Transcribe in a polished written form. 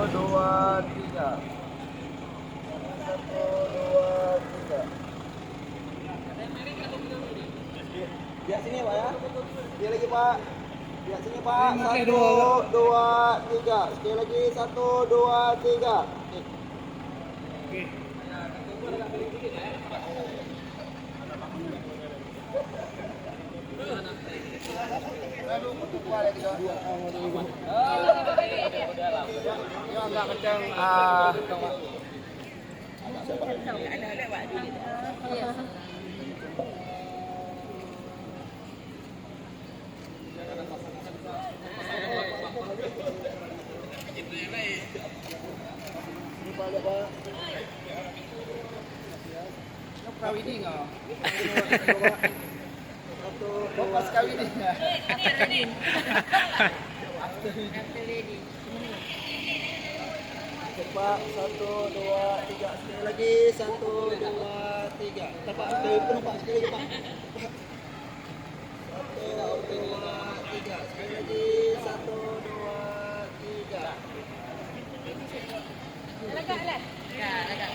dua, tiga. Satu, dua, tiga. Lihat sini Pak ya. Sekali lagi Pak. Lihat sini Pak. Satu, dua, tiga. Sekali lagi satu, dua, tiga. Oke. Agak kencang. Kawin nggak? Pas kawin ya. Cepat, satu, dua, tiga. Sekali lagi, satu, dua, tiga. Tepat, sekali Pak. Sekali lagi Pak. Satu, dua, tiga. Sekali lagi, satu, dua, tiga. Agak lah. Ya, agak.